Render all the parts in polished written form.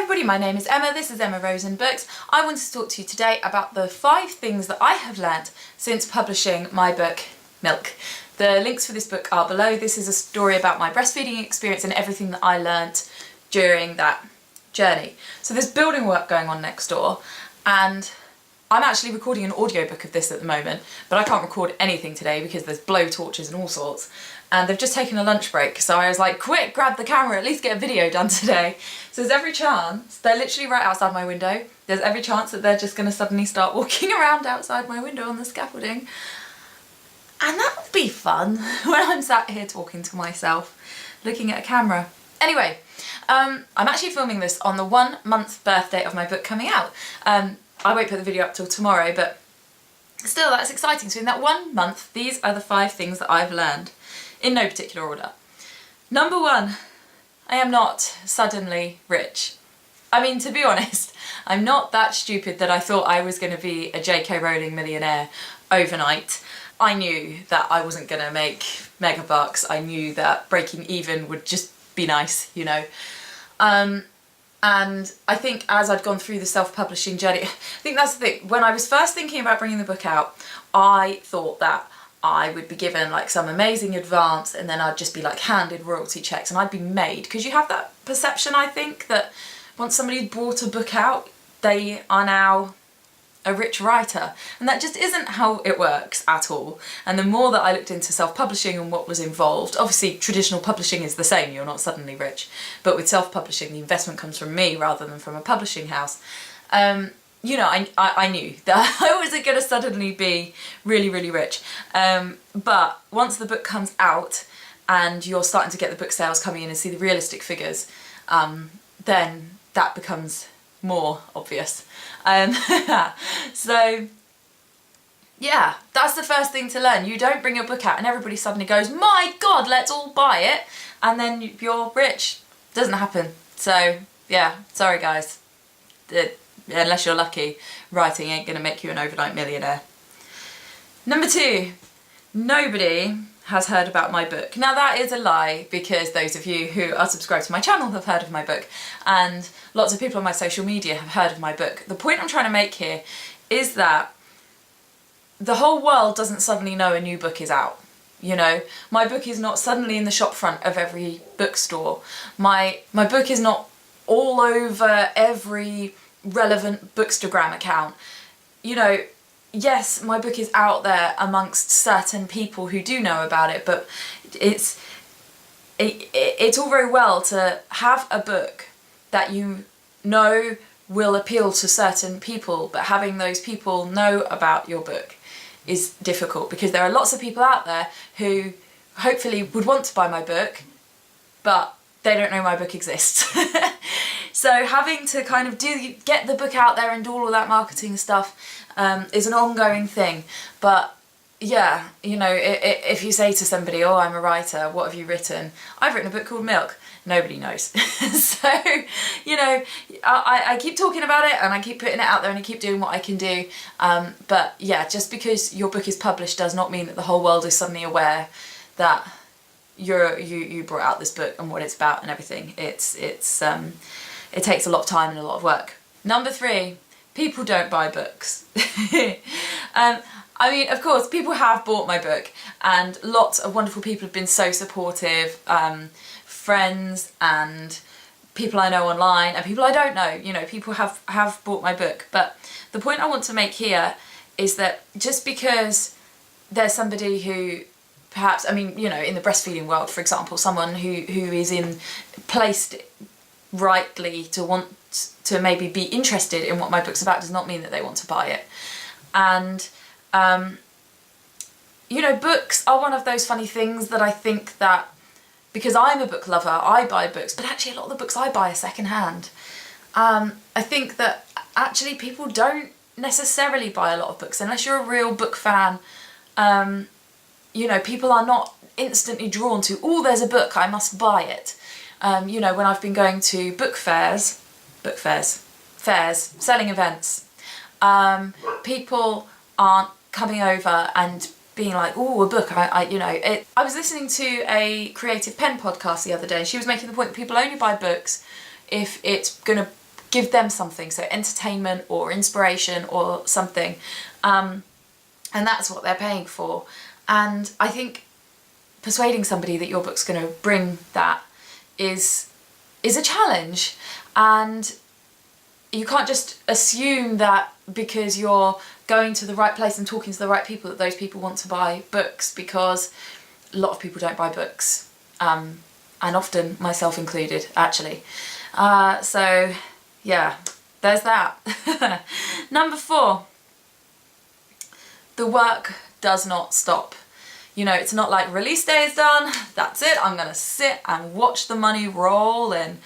everybody, my name is Emma, this is Emma Rosen Books. I wanted to talk to you today about the 5 things that I have learnt since publishing my book, Milk. The links for this book are below. This is a story about my breastfeeding experience and everything that I learnt during that journey. So there's building work going on next door, and I'm actually recording an audiobook of this at the moment, but I can't record anything today because there's blow torches and all sorts. And they've just taken a lunch break, so I was like, quick, grab the camera, at least get a video done today. So there's every chance, they're literally right outside my window, there's every chance that they're just going to suddenly start walking around outside my window on the scaffolding. And that would be fun when I'm sat here talking to myself, looking at a camera. Anyway, I'm actually filming this on the 1-month birthday of my book coming out. I won't put the video up till tomorrow, but still, that's exciting. So in that 1 month, these are the 5 things that I've learned, in no particular order. Number 1, I am not suddenly rich. I mean, to be honest, I'm not that stupid that I thought I was going to be a J.K. Rowling millionaire overnight. I knew that I wasn't going to make mega bucks. I knew that breaking even would just be nice, you know. And I think as I'd gone through the self-publishing journey, I think that's the thing. When I was first thinking about bringing the book out, I thought that I would be given like some amazing advance and then I'd just be like handed royalty checks and I'd be made. Because you have that perception, I think, that once somebody's brought a book out, they are now a rich writer. And that just isn't how it works at all. And the more that I looked into self-publishing and what was involved, obviously traditional publishing is the same, you're not suddenly rich. But with self-publishing, the investment comes from me rather than from a publishing house. You know, I knew that I wasn't going to suddenly be really, really rich. But once the book comes out and you're starting to get the book sales coming in and see the realistic figures, then that becomes more obvious. So, yeah, that's the first thing to learn. You don't bring your book out and everybody suddenly goes, my God, let's all buy it. And then you're rich. Doesn't happen. So, yeah, sorry guys. Unless you're lucky, writing ain't going to make you an overnight millionaire. Number 2, nobody has heard about my book. Now that is a lie, because those of you who are subscribed to my channel have heard of my book, and lots of people on my social media have heard of my book. The point I'm trying to make here is that the whole world doesn't suddenly know a new book is out. You know, my book is not suddenly in the shop front of every bookstore. My book is not all over every relevant Bookstagram account. You know, yes, my book is out there amongst certain people who do know about it, but it's all very well to have a book that you know will appeal to certain people, but having those people know about your book is difficult, because there are lots of people out there who hopefully would want to buy my book, but they don't know my book exists. So having to kind of get the book out there and do all of that marketing stuff is an ongoing thing. But yeah, you know, if you say to somebody, oh, I'm a writer, what have you written? I've written a book called Milk. Nobody knows. So, you know, I keep talking about it and I keep putting it out there and I keep doing what I can do. But yeah, just because your book is published does not mean that the whole world is suddenly aware that you brought out this book and what it's about and everything. It takes a lot of time and a lot of work. Number 3, people don't buy books. I mean, of course, people have bought my book and lots of wonderful people have been so supportive, friends and people I know online and people I don't know, you know, people have bought my book. But the point I want to make here is that just because there's somebody who perhaps, I mean, you know, in the breastfeeding world, for example, someone who is placed rightly to want to maybe be interested in what my book's about does not mean that they want to buy it. And you know, books are one of those funny things that I think that because I'm a book lover, I buy books, but actually a lot of the books I buy are secondhand. I think that actually people don't necessarily buy a lot of books unless you're a real book fan. You know, people are not instantly drawn to, oh, there's a book, I must buy it. You know, when I've been going to fairs, selling events, people aren't coming over and being like, oh, a book, you know. I was listening to a Creative Pen podcast the other day and she was making the point that people only buy books if it's going to give them something, so entertainment or inspiration or something, and that's what they're paying for. And I think persuading somebody that your book's going to bring that is a challenge, and you can't just assume that because you're going to the right place and talking to the right people that those people want to buy books, because a lot of people don't buy books, and often myself included, actually. So yeah, there's that. Number 4, the work does not stop. You know, it's not like release day is done, that's it, I'm gonna sit and watch the money roll in.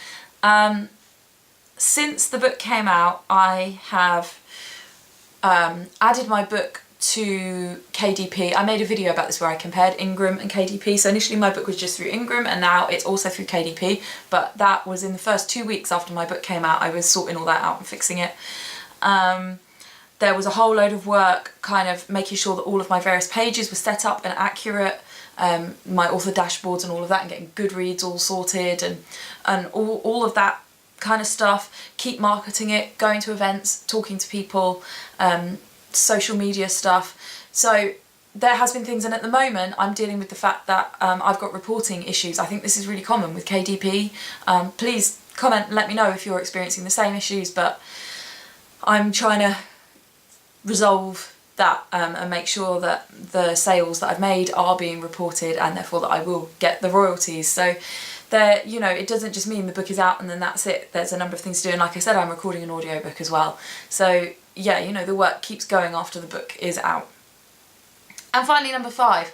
Since the book came out, I have added my book to KDP. I made a video about this where I compared Ingram and KDP. So initially my book was just through Ingram, and now it's also through KDP, but that was in the first 2 weeks after my book came out. I was sorting all that out and fixing it. There was a whole load of work kind of making sure that all of my various pages were set up and accurate, my author dashboards and all of that, and getting Goodreads all sorted, and all of that kind of stuff. Keep marketing it, going to events, talking to people, social media stuff. So there has been things, and at the moment I'm dealing with the fact that I've got reporting issues. I think this is really common with KDP. Please comment and let me know if you're experiencing the same issues, but I'm trying to resolve that and make sure that the sales that I've made are being reported, and therefore that I will get the royalties. So there, you know, it doesn't just mean the book is out and then that's it. There's a number of things to do, and like I said, I'm recording an audiobook as well. So yeah, you know, the work keeps going after the book is out. And finally, number 5,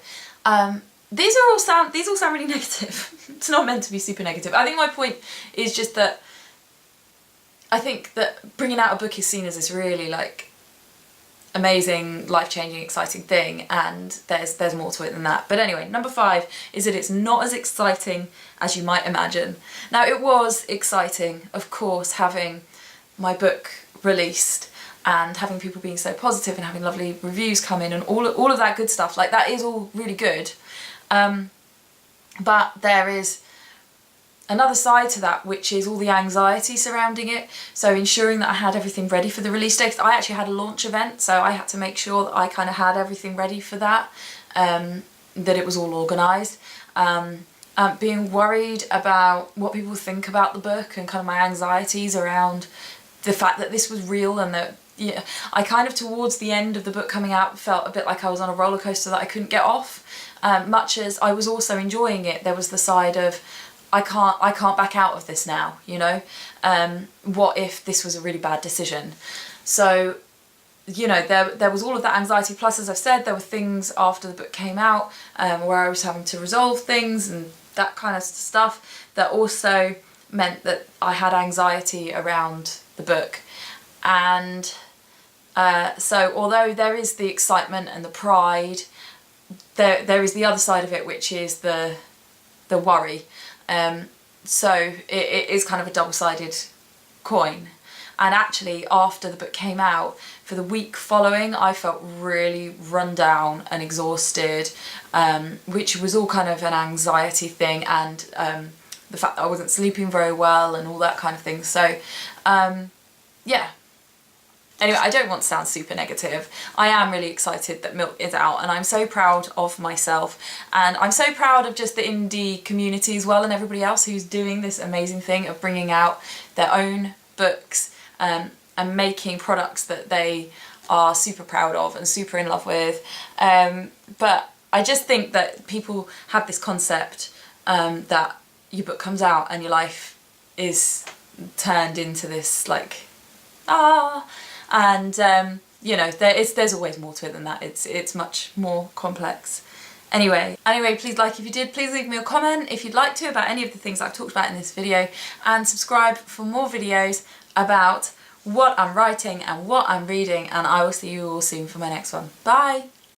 these all sound really negative. It's not meant to be super negative. I think my point is just that I think that bringing out a book is seen as this really like amazing, life-changing, exciting thing, and there's more to it than that. But anyway, number 5 is that it's not as exciting as you might imagine. Now, it was exciting, of course, having my book released and having people being so positive and having lovely reviews come in and all of that good stuff. Like, that is all really good. But there is another side to that, which is all the anxiety surrounding it. So ensuring that I had everything ready for the release date. I actually had a launch event, so I had to make sure that I kind of had everything ready for that, that it was all organised. Being worried about what people think about the book, and kind of my anxieties around the fact that this was real, and that, yeah, I kind of towards the end of the book coming out felt a bit like I was on a roller coaster that I couldn't get off. Much as I was also enjoying it, there was the side of I can't back out of this now, you know? What if this was a really bad decision? So, you know, there was all of that anxiety, plus, as I've said, there were things after the book came out where I was having to resolve things and that kind of stuff that also meant that I had anxiety around the book. And so although there is the excitement and the pride, there is the other side of it, which is the worry. So it is kind of a double-sided coin. And actually, after the book came out, for the week following, I felt really run down and exhausted, which was all kind of an anxiety thing, and the fact that I wasn't sleeping very well and all that kind of thing. So yeah. Anyway, I don't want to sound super negative. I am really excited that Milk is out, and I'm so proud of myself, and I'm so proud of just the indie community as well, and everybody else who's doing this amazing thing of bringing out their own books and making products that they are super proud of and super in love with. But I just think that people have this concept that your book comes out and your life is turned into this like, and you know, there's always more to it than that. It's much more complex. Anyway, please like if you did, please leave me a comment if you'd like to about any of the things I've talked about in this video, and subscribe for more videos about what I'm writing and what I'm reading, and I will see you all soon for my next one. Bye!